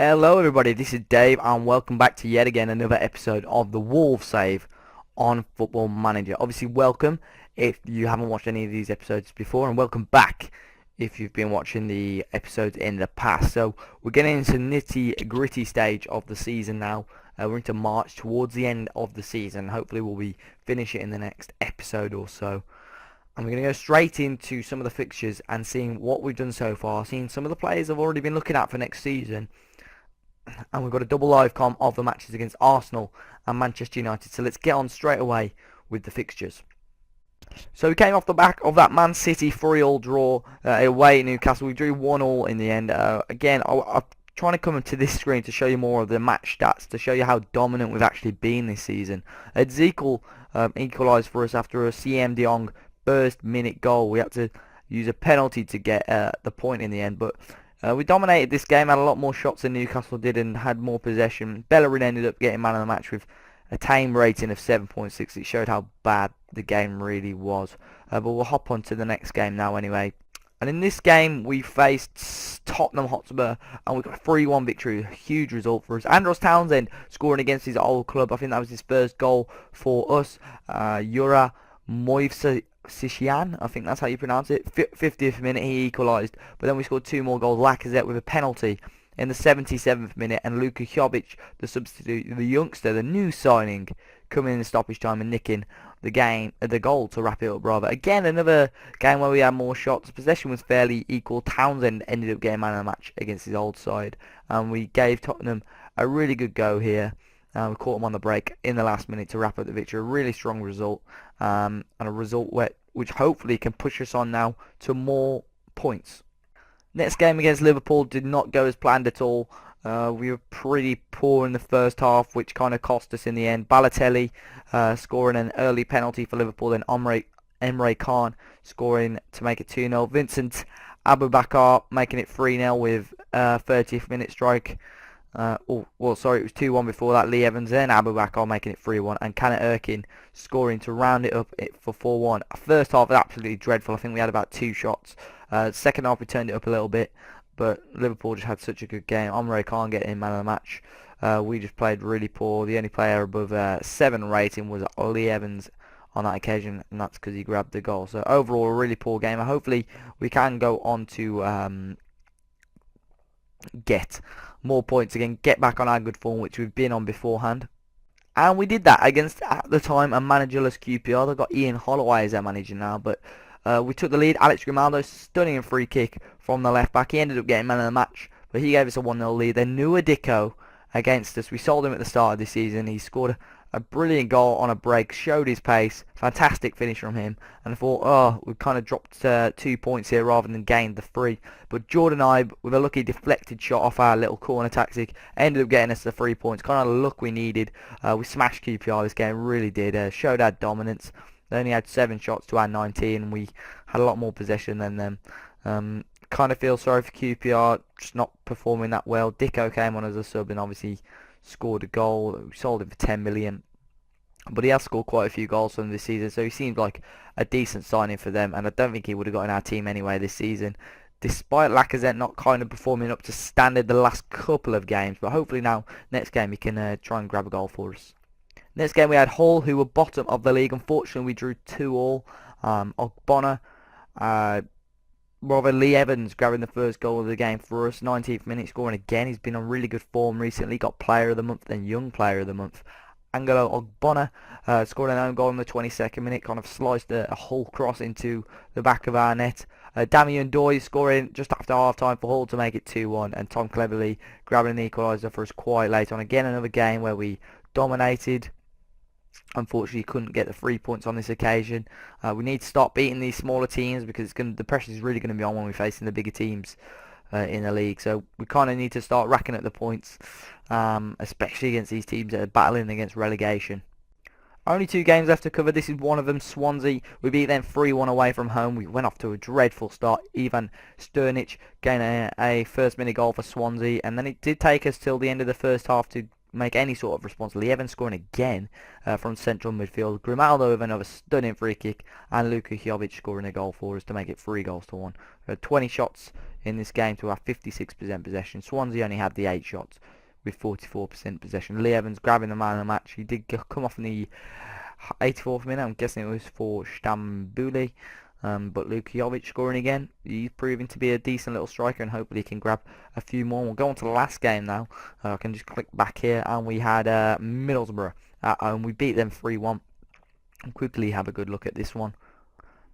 Hello everybody, this is Dave and welcome back to yet again another episode of the Wolves Save on Football Manager. Obviously welcome if you haven't watched any of these episodes before, and welcome back if you've been watching the episodes in the past. So we're getting into nitty gritty stage of the season now. We're into March, towards the end of the season. Hopefully we'll be finishing it in the next episode or so. And we're going to go straight into some of the fixtures and seeing what we've done so far, seeing some of the players I've already been looking at for next season. And we've got a double live com of the matches against Arsenal and Manchester United. So let's get on straight away with the fixtures. So we came off the back of that Man City 3-3 draw away at Newcastle. We drew 1-1 in the end. Again, I'm trying to come to this screen to show you more of the match stats, to show you how dominant we've actually been this season. Ezekiel equalised for us after a CM De Jong first minute goal. We had to use a penalty to get the point in the end, but we dominated this game, had a lot more shots than Newcastle did and had more possession. Bellerin ended up getting man of the match with a tame rating of 7.6. It showed how bad the game really was. But we'll hop on to the next game now anyway. And in this game we faced Tottenham Hotspur and we got a 3-1 victory, a huge result for us. Andros Townsend scoring against his old club. I think that was his first goal for us. Yura Moivsishian, I think that's how you pronounce it. 50th minute he equalised, but then we scored two more goals. Lacazette with a penalty in the 77th minute, and Luka Jovic, the substitute, the youngster, the new signing, coming in the stoppage time and nicking the goal to wrap it up rather. Again, another game where we had more shots. Possession was fairly equal. Townsend ended up getting man of the match against his old side, and we gave Tottenham a really good go here. We caught them on the break in the last minute to wrap up the victory. A really strong result, and a result which hopefully can push us on now to more points. Next game against Liverpool did not go as planned at all. We were pretty poor in the first half, which kind of cost us in the end. Balotelli scoring an early penalty for Liverpool, then Emre Can scoring to make it 2-0. Vincent Aboubakar making it 3-0 with 30th minute strike. It was 2-1 before that. Lee Evans, then Aboubakar making it 3-1, and Canet Erkin scoring to round it up for 4-1. First half was absolutely dreadful. I think we had about 2 shots. Second half we turned it up a little bit, but Liverpool just had such a good game. Emre Can getting man of the match. We just played really poor. The only player above 7 rating was Lee Evans on that occasion, and that's because he grabbed the goal. So overall, a really poor game. Hopefully we can go on to get more points again, get back on our good form, which we've been on beforehand. And we did that against, at the time, a managerless QPR. They've got Ian Holloway as their manager now, but we took the lead. Alex Grimaldo, stunning free kick from the left back. He ended up getting man of the match, but he gave us a 1-0 lead. Then Nua Dicko against us. We sold him at the start of this season. He scored a brilliant goal on a break, showed his pace, fantastic finish from him, and I thought, we kind of dropped 2 points here rather than gained the 3. But Jordan Ibe, with a lucky deflected shot off our little corner tactic, ended up getting us the 3 points. Kind of the luck we needed. We smashed QPR this game, really did. Showed our dominance. They only had 7 shots to our 19. We had a lot more possession than them. Kind of feel sorry for QPR, just not performing that well. Dicko came on as a sub and obviously scored a goal. We sold him for 10 million, but he has scored quite a few goals from this season, so he seems like a decent signing for them, and I don't think he would have got in our team anyway this season, despite Lacazette not kind of performing up to standard the last couple of games. But hopefully now, next game, he can try and grab a goal for us. Next game we had Hull, who were bottom of the league. Unfortunately we drew 2-2. Ogbonna, Lee Evans grabbing the first goal of the game for us. 19th minute, scoring again. He's been on really good form recently. Got Player of the Month, then Young Player of the Month. Angelo Ogbonna scored an own goal in the 22nd minute. Kind of sliced a Hull cross into the back of our net. Damian Doy scoring just after half-time for Hull to make it 2-1. And Tom Cleverley grabbing the equaliser for us quite late on. Again, another game where we dominated. Unfortunately, couldn't get the 3 points on this occasion. We need to start beating these smaller teams, because the pressure is really going to be on when we're facing the bigger teams in the league. So we kind of need to start racking up the points, especially against these teams that are battling against relegation. Only 2 games left to cover. This is one of them, Swansea. We beat them 3-1 away from home. We went off to a dreadful start. Ivan Sternic getting a first minute goal for Swansea, and then it did take us till the end of the first half to make any sort of response. Lee Evans scoring again from central midfield. Grimaldo with another stunning free kick, and Luka Jovic scoring a goal for us to make it 3-1. We had 20 shots in this game to have 56% possession. Swansea only had the 8 shots with 44% possession. Lee Evans grabbing the man of the match. He did come off in the 84th minute. I'm guessing it was for Stambouli. But Luka Jovic scoring again. He's proving to be a decent little striker, and hopefully he can grab a few more. We'll go on to the last game now. I can just click back here, and we had Middlesbrough at home. We beat them 3-1. I'll quickly have a good look at this one.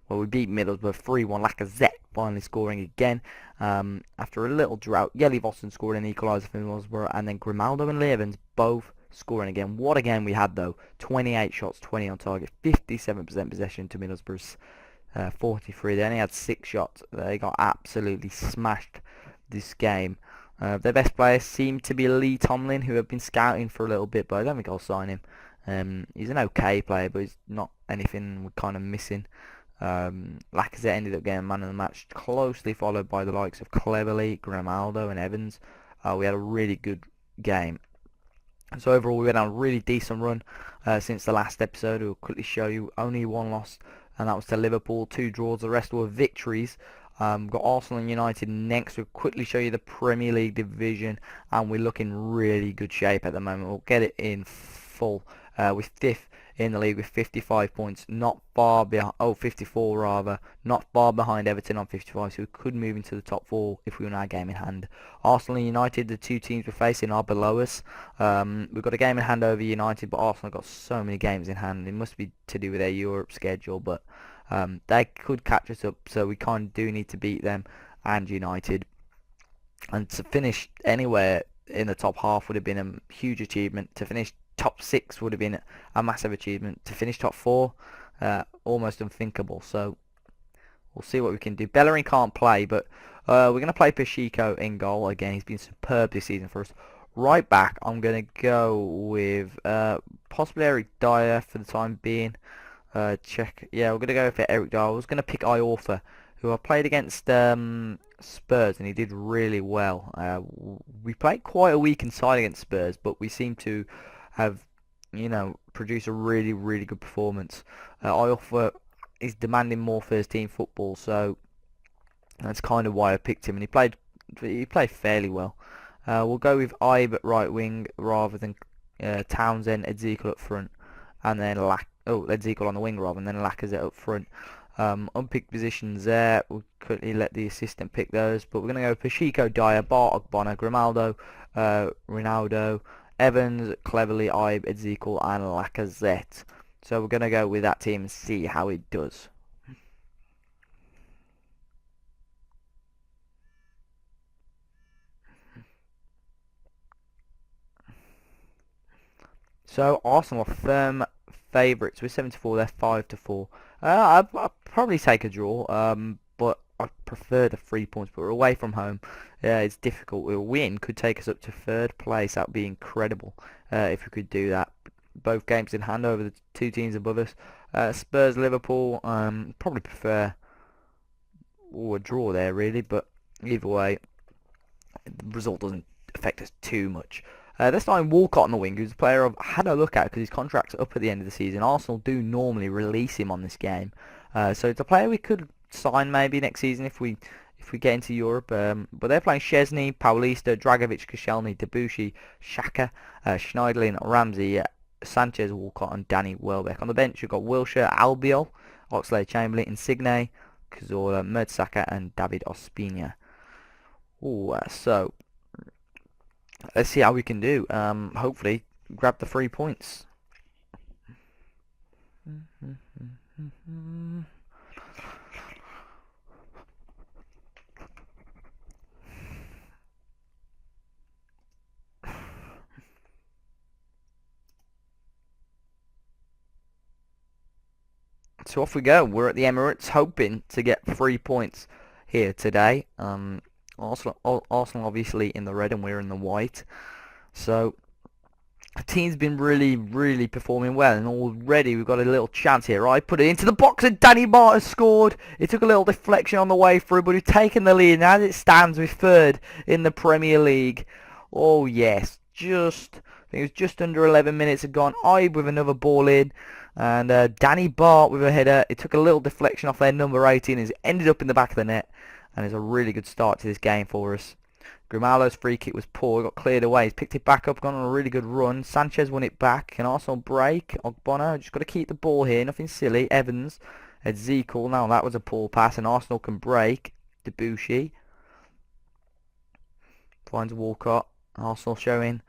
Well, we beat Middlesbrough 3-1. Lacazette finally scoring again after a little drought. Yeli Vossen scored an equaliser for Middlesbrough, and then Grimaldo and Lee Evans both scoring again. What a game we had though. 28 shots, 20 on target, 57% possession to Middlesbrough's 43. They only had 6 shots. They got absolutely smashed this game. Their best player seemed to be Lee Tomlin, who had been scouting for a little bit, but I don't think I'll sign him. He's an okay player, but he's not anything we're kind of missing. Lacazette ended up getting man of the match, closely followed by the likes of Cleverley, Grimaldo and Evans. We had a really good game. So overall we went on a really decent run since the last episode. We'll quickly show you only 1 loss, and that was to Liverpool. 2 draws, the rest were victories. We've got Arsenal and United next. We'll quickly show you the Premier League division, and we're looking really good shape at the moment. We'll get it in full with 5th in the league with 55 points, not far behind, 54 rather, not far behind Everton on 55, so we could move into the top 4 if we win our game in hand. Arsenal and United, the 2 teams we're facing, are below us. We've got a game in hand over United, but Arsenal got so many games in hand. It must be to do with their Europe schedule, but they could catch us up, so we kind of do need to beat them and United. And to finish anywhere in the top half would have been a huge achievement. To finish top 6 would have been a massive achievement. To finish top 4, almost unthinkable. So we'll see what we can do. Bellerin can't play, but we're going to play Pacheco in goal again. He's been superb this season for us. Right back, I'm going to go with possibly Eric Dyer for the time being. Yeah, we're going to go for Eric Dyer. I was going to pick Iorfa, who I played against Spurs, and he did really well. We played quite a weakened side against Spurs, but we seem to have, produced a really, really good performance. Iorfa is demanding more first team football, so that's kind of why I picked him, and he played fairly well. We'll go with Ibe at right wing rather than Townsend, Ezekiel up front, and then Ezekiel on the wing rather, and then Lacazette up front. Unpicked positions there. We'll quickly let the assistant pick those, but we're going to go Pacheco, Dyer, Bartok, Bonner, Grimaldo, Ronaldo, Evans, Cleverley, Ibe, Ezekiel and Lacazette. So we're going to go with that team and see how it does. So Arsenal are firm favourites. We're 7-4, they're 5-4. I'd probably take a draw, but I prefer the 3 points. But we're away from home. It's difficult. A win could take us up to 3rd place. That would be incredible if we could do that. Both games in hand over the 2 teams above us. Spurs, Liverpool, probably prefer a draw there really, but either way, the result doesn't affect us too much. They're starting Walcott on the wing, who's a player I've had a look at because his contract's up at the end of the season. Arsenal do normally release him on this game, so it's a player we could sign maybe next season if we get into Europe. But they're playing Szczesny, Paulista, Dragovic, Koscielny, Debussy, Xhaka, Schneiderlin, Ramsey, Sanchez, Walcott and Danny Welbeck. On the bench you've got Wilshere, Albiol, Oxlade-Chamberlain, Insigne, Cazorla, Mertesacker and David Ospina. So let's see how we can do. Hopefully grab the 3 points. So off we go. We're at the Emirates, hoping to get 3 points here today. Arsenal obviously in the red and we're in the white. So the team's been really, really performing well, and already we've got a little chance here. I put it into the box and Danny Martin scored. It took a little deflection on the way through, but we've taken the lead, and as it stands, we're 3rd in the Premier League. Oh yes, just I think it was just under 11 minutes had gone. Ibe with another ball in. And Danny Bart with a header. It took a little deflection off their number 18. It's ended up in the back of the net. And it's a really good start to this game for us. Grimaldo's free kick was poor. It got cleared away. He's picked it back up. Gone on a really good run. Sanchez won it back. Can Arsenal break? Ogbono just got to keep the ball here. Nothing silly. Evans. Ezekiel. Now that was a poor pass. And Arsenal can break. Debussy. Finds Walcott. Arsenal showing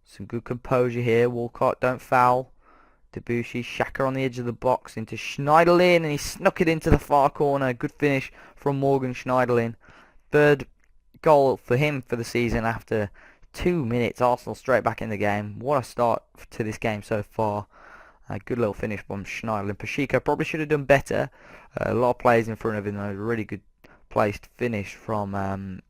some good composure here. Walcott, don't foul. Debussy, Xhaka on the edge of the box into Schneiderlin, and he snuck it into the far corner. Good finish from Morgan Schneiderlin. Third goal for him for the season after 2 minutes. Arsenal straight back in the game. What a start to this game so far. A good little finish from Schneiderlin. Pacheco probably should have done better. A lot of players in front of him, though. A really good placed finish from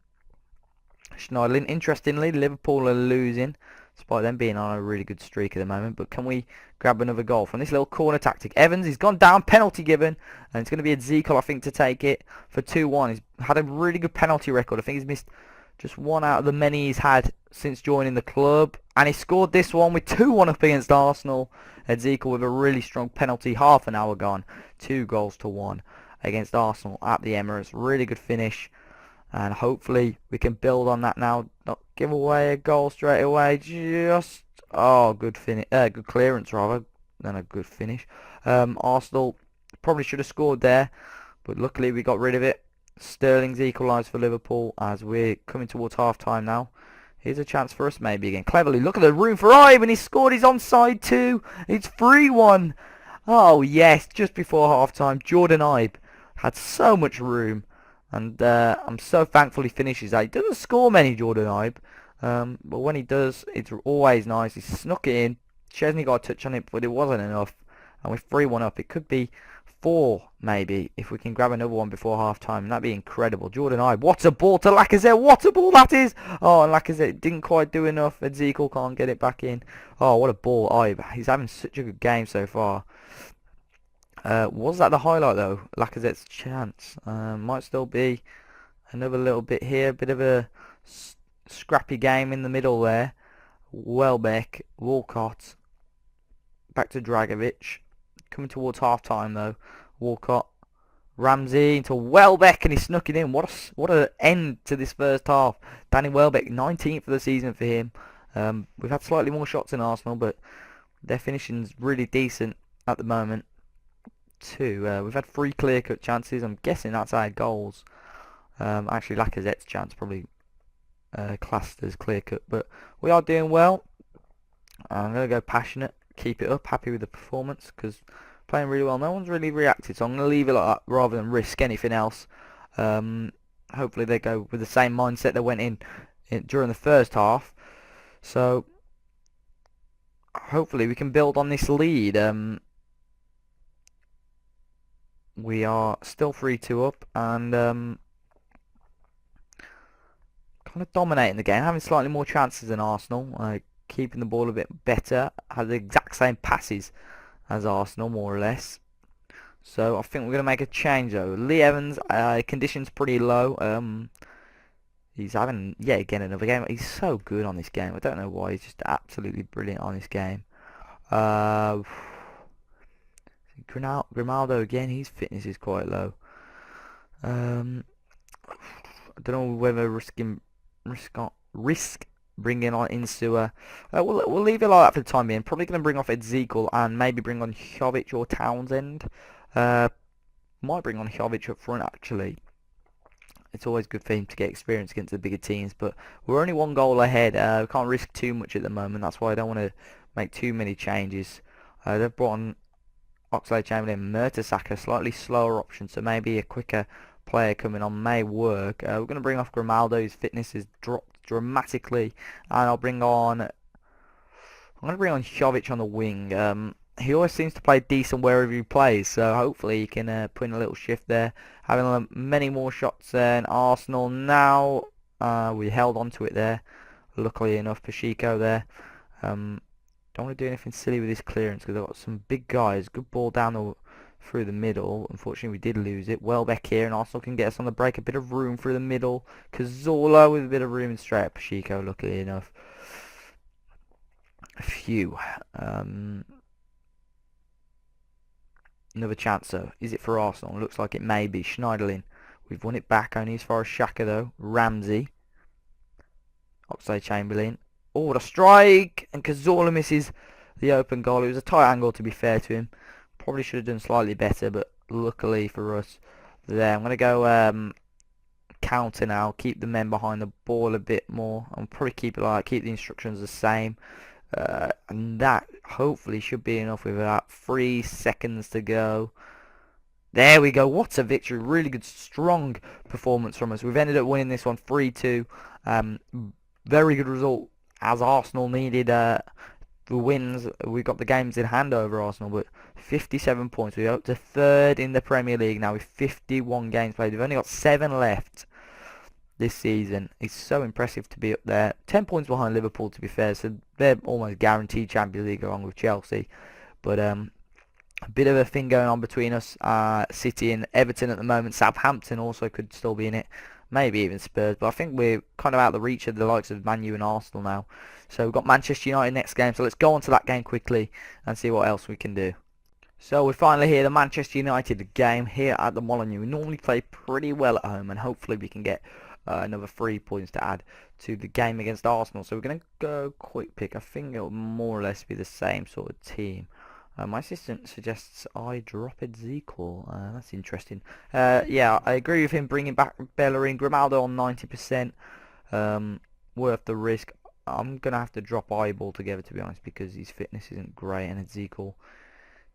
Schneiderlin. Interestingly, Liverpool are losing, despite them being on a really good streak at the moment. But can we grab another goal from this little corner tactic? Evans, he's gone down, penalty given, and it's going to be Ezekiel, I think, to take it for 2-1. He's had a really good penalty record. I think he's missed just one out of the many he's had since joining the club. And he scored this one with 2-1 up against Arsenal. Ezekiel with a really strong penalty, half an hour gone. 2-1 against Arsenal at the Emirates. Really good finish. And hopefully we can build on that now. Not give away a goal straight away. Just good finish. Good clearance rather than a good finish. Arsenal probably should have scored there, but luckily we got rid of it. Sterling's equalised for Liverpool as we're coming towards half time now. Here's a chance for us maybe again. Cleverly, look at the room for Ibe, and he scored his onside too. It's 3-1. Oh yes, just before half time. Jordan Ibe had so much room. And I'm so thankful he finishes that. He doesn't score many, Jordan Ibe. But when he does, it's always nice. He snuck it in. Chesney got a touch on it, but it wasn't enough. And we're 3-1 up. It could be 4, maybe, if we can grab another one before half-time. And that'd be incredible. Jordan Ibe, what a ball to Lacazette. What a ball that is. Oh, and Lacazette didn't quite do enough. Ezekiel can't get it back in. Oh, what a ball, Ibe. He's having such a good game so far. Was that the highlight though? Lacazette's chance. Might still be another little bit here. Bit of a scrappy game in the middle there. Welbeck, Walcott, back to Dragovic. Coming towards half time though. Walcott, Ramsey into Welbeck, and he snuck it in. What an end to this first half. Danny Welbeck, 19th for the season for him. We've had slightly more shots in Arsenal, but their finishing's really decent at the moment. We've had 3 clear-cut chances. I'm guessing that's our goals. Actually, Lacazette's chance probably classed as clear-cut, but we are doing well. I'm going to go passionate, keep it up, happy with the performance, because playing really well. No one's really reacted, so I'm going to leave it like that rather than risk anything else. Hopefully they go with the same mindset they went in during the first half. So hopefully we can build on this lead. We are still 3-2 up and kind of dominating the game, having slightly more chances than Arsenal, keeping the ball a bit better, had the exact same passes as Arsenal more or less. So I think we're going to make a change though. Lee Evans, conditions pretty low. He's having, again, another game. He's so good on this game. I don't know why. He's just absolutely brilliant on this game. Grimaldo again, his fitness is quite low. I don't know whether risk bringing on Insua. We'll leave it like that for the time being. Probably going to bring off Ezekiel and maybe bring on Jovic or Townsend. Might bring on Jovic up front actually. It's always good for him to get experience against the bigger teams, but we're only 1 goal ahead. We can't risk too much at the moment. That's why I don't want to make too many changes. They've brought on Oxlade-Chamberlain, Mertesacker, slightly slower option, so maybe a quicker player coming on may work. We're going to bring off Grimaldo. His fitness has dropped dramatically, and I'm going to bring on Jovic on the wing. He always seems to play decent wherever he plays, so hopefully he can put in a little shift there. Having many more shots than Arsenal now. We held on to it there, luckily enough. Pacheco there. Don't want to do anything silly with this clearance because I've got some big guys. Good ball down through the middle. Unfortunately, we did lose it. Welbeck here, and Arsenal can get us on the break. A bit of room through the middle. Cazorla with a bit of room and straight at Pacheco, luckily enough. Phew. Another chance though. Is it for Arsenal? Looks like it may be. Schneiderlin. We've won it back only as far as Xhaka though. Ramsey. Oxlade-Chamberlain. Oh, what a strike! And Cazorla misses the open goal. It was a tight angle to be fair to him. Probably should have done slightly better, but luckily for us there. I'm going to go counter now. Keep the men behind the ball a bit more. I'll probably keep the instructions the same. And that hopefully should be enough with about 3 seconds to go. There we go. What a victory. Really good, strong performance from us. We've ended up winning this one 3-2. Very good result as Arsenal needed the wins. We got the games in hand over Arsenal, but 57 points. We're up to third in the Premier League now with 51 games played. We've only got 7 left this season. It's so impressive to be up there. 10 points behind Liverpool, to be fair, so they're almost guaranteed Champions League along with Chelsea. But a bit of a thing going on between us. City and Everton at the moment. Southampton also could still be in it. Maybe even Spurs. But I think we're kind of out of the reach of the likes of Man U and Arsenal now. So we've got Manchester United next game. So let's go on to that game quickly and see what else we can do. So we're finally here, the Manchester United game here at the Molineux. We normally play pretty well at home, and hopefully we can get another 3 points to add to the game against Arsenal. So we're going to go quick pick. I think it'll more or less be the same sort of team. My assistant suggests I drop Ezekiel. That's interesting. Yeah, I agree with him bringing back Bellerin. Grimaldo on 90%. Worth the risk. I'm going to have to drop Eyeball together, to be honest, because his fitness isn't great, and Ezekiel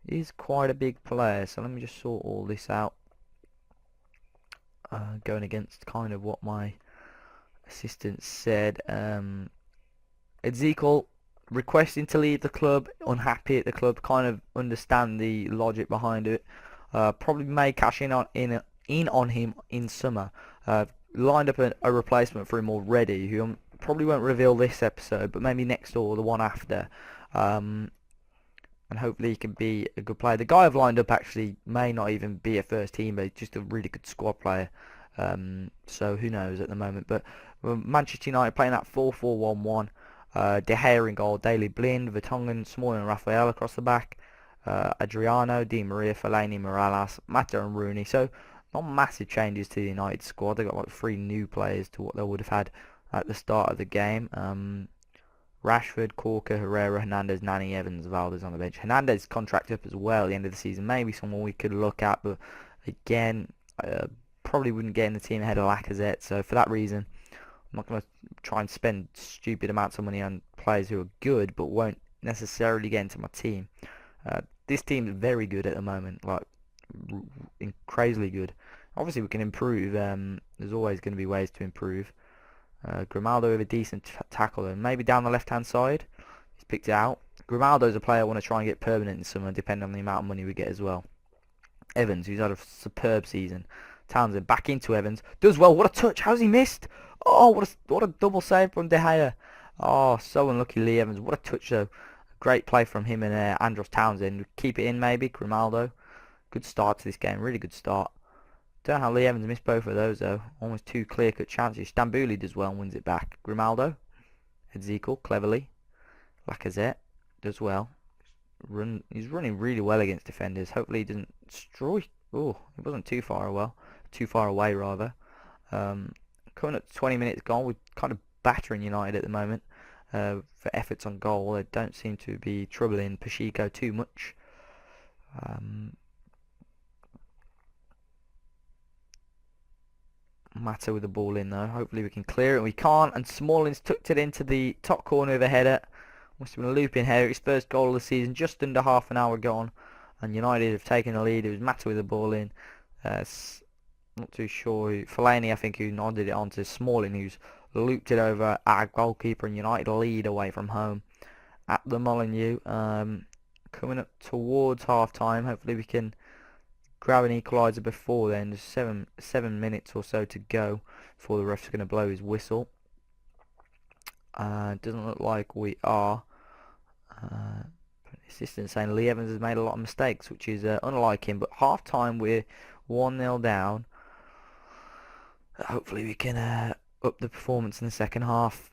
is quite a big player. So let me just sort all this out. Going against kind of what my assistant said. Ezekiel requesting to leave the club, unhappy at the club, kind of understand the logic behind it. Probably may cash in on him in summer. Lined up a replacement for him already, who probably won't reveal this episode, but maybe next or the one after. And hopefully he can be a good player. The guy I've lined up actually may not even be a first teamer, he's just a really good squad player. So who knows at the moment. But Manchester United playing that 4-4-1-1. De Gea in goal, Daley Blind, Vertonghen, Smalling and Raphael across the back. Adriano, Di Maria, Fellaini, Morales, Mata and Rooney. So not massive changes to the United squad. They got like 3 new players to what they would have had at the start of the game. Rashford, Corker, Herrera, Hernandez, Nani, Evans, Valdez on the bench. Hernandez contract up as well at the end of the season. Maybe someone we could look at, but again, probably wouldn't get in the team ahead of Lacazette. So for that reason, I'm not going to try and spend stupid amounts of money on players who are good, but won't necessarily get into my team. This team is very good at the moment, like crazily good. Obviously, we can improve. There's always going to be ways to improve. Grimaldo with a decent tackle, and maybe down the left-hand side. He's picked it out. Grimaldo's a player I want to try and get permanent in summer, depending on the amount of money we get as well. Evans, who's had a superb season. Townsend back into Evans. Does well. What a touch. How's he missed? Oh, what a double save from De Gea. Oh, so unlucky Lee Evans. What a touch though. Great play from him and Andros Townsend. Keep it in maybe. Grimaldo. Good start to this game. Really good start. Don't know how Lee Evans missed both of those though. Almost 2 clear-cut chances. Stambouli does well and wins it back. Grimaldo. Ezekiel cleverly. Lacazette does well. He's running really well against defenders. Hopefully he doesn't destroy. Oh, it wasn't too far away rather. Coming up to 20 minutes gone. We're kind of battering United at the moment for efforts on goal. They don't seem to be troubling Pacheco too much. Mata with the ball in though. Hopefully we can clear it. We can't, and Smalling's tucked it into the top corner of a header. Must have been a looping header. His first goal of the season, just under half an hour gone, and United have taken the lead. It was Mata with the ball in. Not too sure. Fellaini, I think, who nodded it on to Smalling, who's looped it over our goalkeeper, and United lead away from home at the Molineux. Coming up towards half time. Hopefully we can grab an equaliser before then. There's seven minutes or so to go before the ref's going to blow his whistle. Doesn't look like we are. Assistant saying Lee Evans has made a lot of mistakes, which is unlike him. But half time we're 1-0 down. Hopefully we can up the performance in the second half.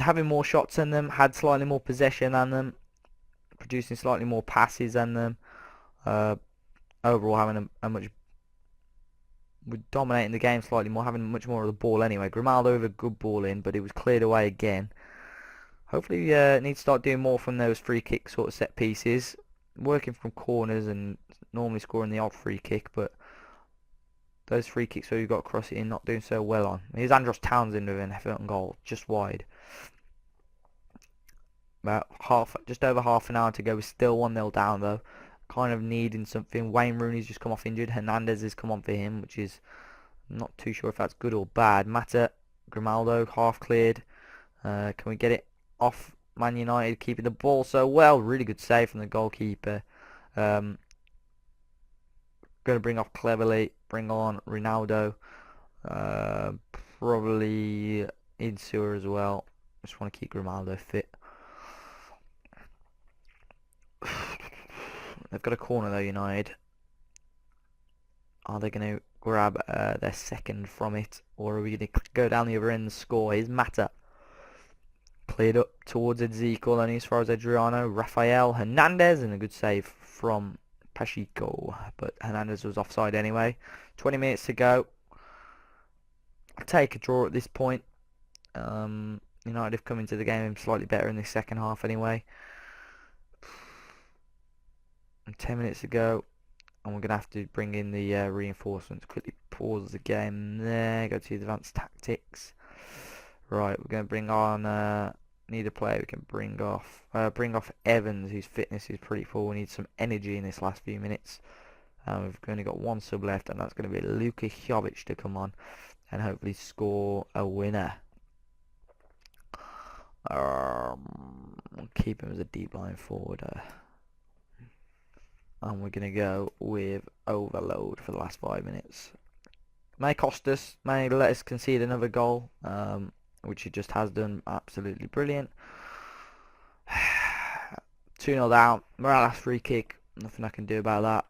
having more shots than them, had slightly more possession than them, producing slightly more passes than them. Overall, having a much we're dominating the game slightly more, having much more of the ball anyway. Grimaldo with a good ball in, but it was cleared away again. Hopefully we need to start doing more from those free kick sort of set pieces. Working from corners and normally scoring the odd free kick, but those free kicks where you've got to cross it in, not doing so well on. Here's Andros Townsend with an effort on goal, just wide. Just over half an hour to go. We're still 1-0 down though. Kind of needing something. Wayne Rooney's just come off injured. Hernandez has come on for him, which is not too sure if that's good or bad. Mata, Grimaldo, half cleared. Can we get it off Man United, keeping the ball so well? Really good save from the goalkeeper. Going to bring off cleverly. Bring on Ronaldo. Probably Insua as well. Just want to keep Grimaldo fit. They've got a corner though, United. Are they going to grab their second from it, or are we going to go down the other end and score? Here's Mata. Cleared up towards Ezekiel, only as far as Adriano. Rafael Hernandez, and a good save from Pacheco, but Hernandez was offside anyway. 20 minutes to go. I'll take a draw at this point. United have come into the game slightly better in the second half anyway. 10 minutes to go, and we're going to have to bring in the reinforcements. Quickly pause the game there, go to the advanced tactics. Right, we're going to bring on, need a player we can bring off Evans, whose fitness is pretty full. We need some energy in this last few minutes. We've only got one sub left, and that's going to be Luka Jovic to come on and hopefully score a winner. We'll keep him as a deep line forward. And we're going to go with overload for the last 5 minutes. May cost us, may let us concede another goal, which it just has done. Absolutely brilliant. 2-0 down. Morales free kick. Nothing I can do about that.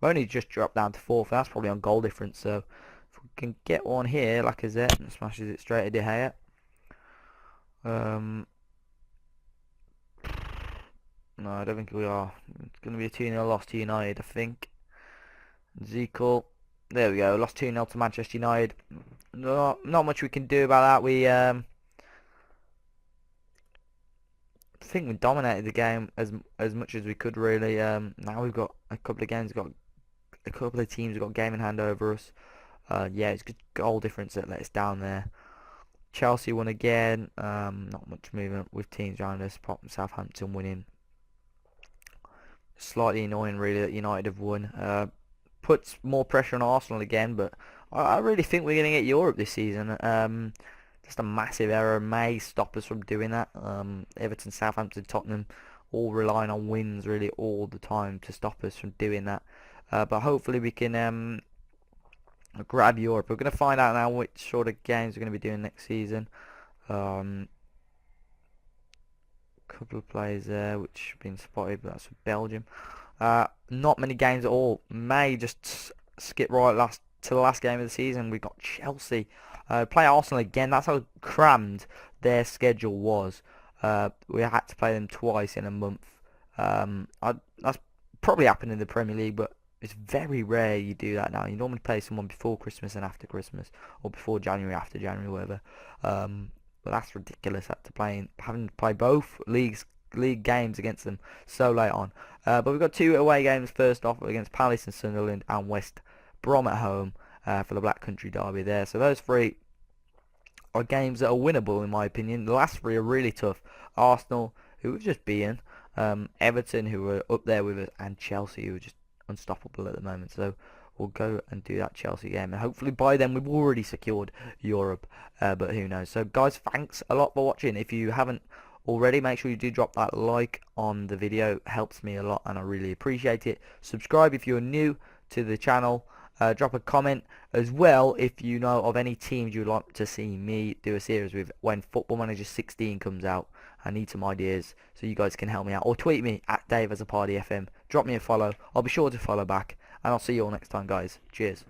We've only just dropped down to 4th. That's probably on goal difference. So if we can get one here, Lacazette, and smashes it straight at De Gea. No, I don't think we are. It's going to be a 2-0 loss to United, I think. Ezekiel. There we go. Lost 2-0 to Manchester United. Not much we can do about that. We I think we dominated the game as much as we could really. Now we've got a couple of games, got a couple of teams have got game in hand over us. Yeah, it's good goal difference that let us down there. Chelsea won again. Not much movement with teams around us, apart from Southampton winning. Slightly annoying really that United have won. Puts more pressure on Arsenal again, but I really think we're going to get Europe this season. Just a massive error may stop us from doing that. Everton, Southampton, Tottenham all relying on wins really all the time to stop us from doing that. But hopefully we can grab Europe. We're going to find out now which sort of games we're going to be doing next season. Couple of players there which have been spotted, but that's for Belgium. Not many games at all. May just skip right to the last game of the season. We've got Chelsea. Play Arsenal again. That's how crammed their schedule was. We had to play them twice in a month. That's probably happened in the Premier League, but it's very rare you do that now. You normally play someone before Christmas and after Christmas, or before January, after January, whatever. But that's ridiculous. Having to play both league games against them so late on. But we've got 2 away games first off against Palace and Sunderland and West Brom at home for the Black Country Derby there. So those 3 are games that are winnable in my opinion. The last 3 are really tough. Arsenal, who we've just beaten, Everton, who are up there with us, and Chelsea, who are just unstoppable at the moment. So we'll go and do that Chelsea game, and hopefully by then we've already secured Europe, but who knows. So guys, thanks a lot for watching. If you haven't already, make sure you do drop that like on the video. It helps me a lot and I really appreciate it. Subscribe if you're new to the channel. Drop a comment as well if you know of any teams you'd like to see me do a series with when Football Manager 16 comes out. I need some ideas so you guys can help me out, or tweet me at DaveAsAPartyFM. Drop me a follow. I'll be sure to follow back, and I'll see you all next time, guys. Cheers.